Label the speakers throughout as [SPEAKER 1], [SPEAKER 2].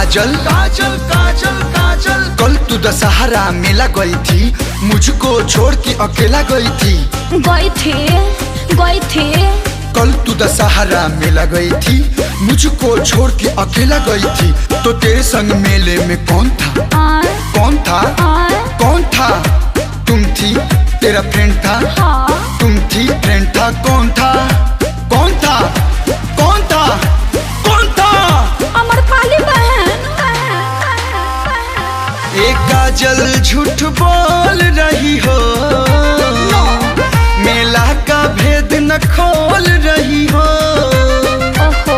[SPEAKER 1] काजल काजल काजल काजल, कल तू दशहरा मेला गई थी, मुझको छोड़ के अकेला गई थी।
[SPEAKER 2] गई थी
[SPEAKER 1] कल तू दशहरा मेला गई थी, मुझको छोड़ के अकेला गई थी। तो तेरे संग मेले में कौन था? कौन था? कौन था? तुम थी, तेरा फ्रेंड था। तुम थी, फ्रेंड था, कौन था? कौन था? कौन था? कौन था?
[SPEAKER 2] अमरपाली बहन।
[SPEAKER 1] एक काजल झूठ बोल रही हो, मेला का भेद न खोल रही हो।
[SPEAKER 2] ओहो,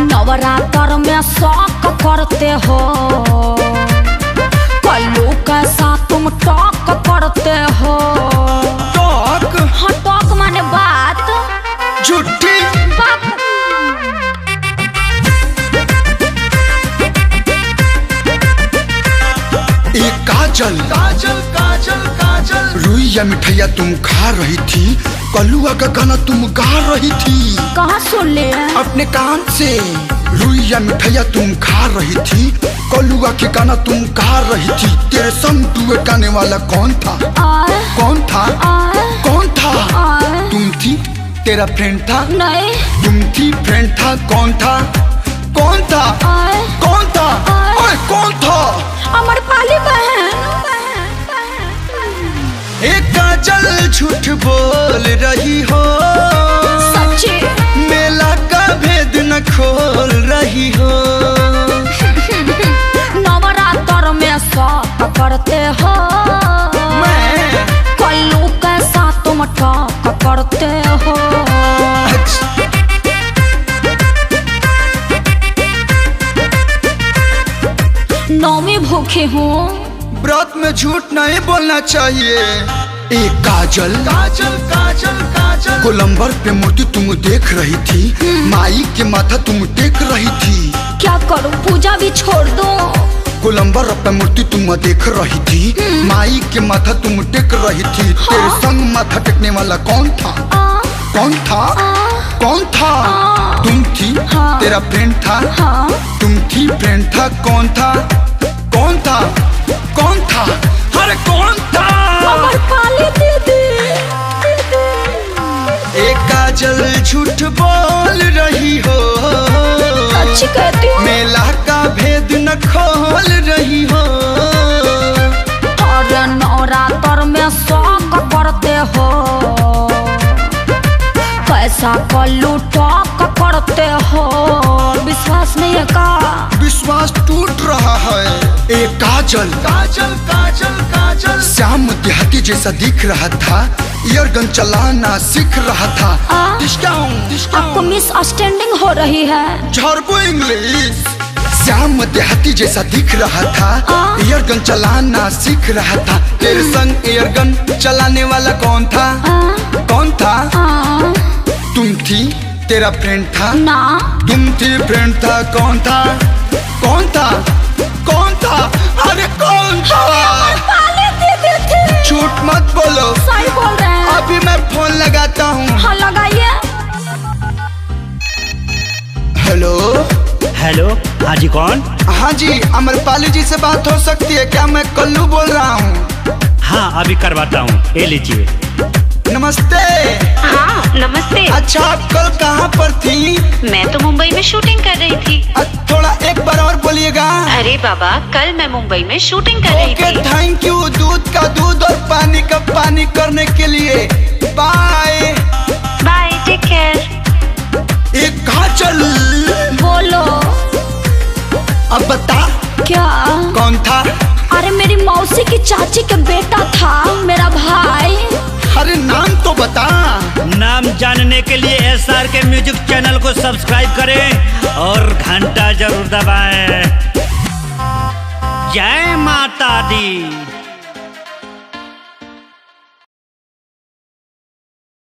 [SPEAKER 2] नवरात्र में शौक करते हो, कल्लू कैसा तुम टॉक करते हो।
[SPEAKER 1] टॉक?
[SPEAKER 2] हाँ, टॉक माने बात।
[SPEAKER 1] झूठी
[SPEAKER 2] बात।
[SPEAKER 1] एक काजल काजल काजल काजल, रुई या मिठाइया तुम खा रही थी, कलुआ का गाना तुम गा रही थी।
[SPEAKER 2] कहाँ सुन ले?
[SPEAKER 1] अपने कान से। रुई या मिठाइया तुम खा रही थी, कलुआ के गाना तुम गा रही थी। तेरे संग डुएट गाने वाला कौन था? कौन था? कौन था? तुम थी, तेरा फ्रेंड था।
[SPEAKER 2] नहीं।
[SPEAKER 1] तुम थी, फ्रेंड था, कौन था? कौन था? कौन था? ओए कौन था?
[SPEAKER 2] अमरपाली बहन।
[SPEAKER 1] एक काजल झूठ बोल रही हो,
[SPEAKER 2] सच्ची।
[SPEAKER 1] मेला का भेद न खोल रही हो।
[SPEAKER 2] नवरात्र में शौक करते हो,
[SPEAKER 1] मैं
[SPEAKER 2] कल्लू कैसा तुम टॉक करते हो। नौमी भूखी हूँ।
[SPEAKER 1] व्रत में झूठ नहीं बोलना चाहिए। एक काजल काजल काजल काजल, गोलंबर पे मूर्ति तुम देख रही थी, माई के माथा तुम टेक रही थी।
[SPEAKER 2] क्या करूँ, पूजा भी छोड़ दूँ?
[SPEAKER 1] गोलंबर पे मूर्ति तुम देख रही थी, माई के माथा तुम टेक रही थी। तेरे संग माथा टेकने वाला कौन था? कौन था? कौन था? तुम थी, तेरा फ्रेंड था। तुम थी, फ्रेंड था, कौन था? कौन था? कौन था? अरे कौन था?
[SPEAKER 2] अमरपाली दीदी।
[SPEAKER 1] एक काजल झूठ बोल रही हो,
[SPEAKER 2] अच्छी कहती हूँ।
[SPEAKER 1] मेला का भेद न खोल रही हो।
[SPEAKER 2] और नवरात्र में शौक करते हो, कैसा कल्लू टॉक करते हो। विश्वास नहीं है का?
[SPEAKER 1] विश्वास टूट रहा है। एक काजल काजल काजल काजल, श्याम देहाती जैसा दिख रहा था, ईयरगन चलाना सीख रहा था।
[SPEAKER 2] आपको मिस अंडरस्टैंडिंग हो रही है।
[SPEAKER 1] झरबो इंग्लिश। श्याम देहाती जैसा दिख रहा था, ईयरगन चलाना सीख रहा था। तेरे संग ईयरगन चलाने वाला कौन था? कौन था? तुम थी, तेरा फ्रेंड था।
[SPEAKER 2] ना।
[SPEAKER 1] तुम थी, फ्रेंड था, कौन था? कौन था? कौन था? अरे कौन था? झूठ मत बोलो।
[SPEAKER 2] सही बोल रहे हैं।
[SPEAKER 1] अभी मैं फोन लगाता हूँ।
[SPEAKER 2] हाँ, लगाइए।
[SPEAKER 1] हेलो।
[SPEAKER 3] हेलो, हाँ जी, कौन?
[SPEAKER 1] हाँ जी, अमरपाली जी से बात हो सकती है क्या? मैं कल्लू बोल रहा हूँ।
[SPEAKER 3] हाँ, अभी करवाता हूँ, ये लीजिए।
[SPEAKER 1] नमस्ते।
[SPEAKER 4] हाँ, नमस्ते।
[SPEAKER 1] अच्छा, आप कल कहाँ पर थी?
[SPEAKER 4] मैं तो मुंबई में शूटिंग कर रही थी।
[SPEAKER 1] थोड़ा एक बार और बोलिएगा।
[SPEAKER 4] अरे बाबा, कल मैं मुंबई में शूटिंग कर रही
[SPEAKER 1] ओके,
[SPEAKER 4] थी।
[SPEAKER 1] Thank you. दूध का दूध और पानी का पानी करने के लिए। Bye
[SPEAKER 4] bye, take care.
[SPEAKER 1] एक काजल।
[SPEAKER 2] बोलो।
[SPEAKER 1] अब बता।
[SPEAKER 2] क्या?
[SPEAKER 1] कौन था?
[SPEAKER 2] अरे मेरी मौसी की चाची का बेटा था, मेरा भाई।
[SPEAKER 1] अरे नाम तो बता।
[SPEAKER 3] नाम जानने के लिए SR के म्यूजिक चैनल को सब्सक्राइब करें और घंटा जरूर दबाएं। जय माता दी।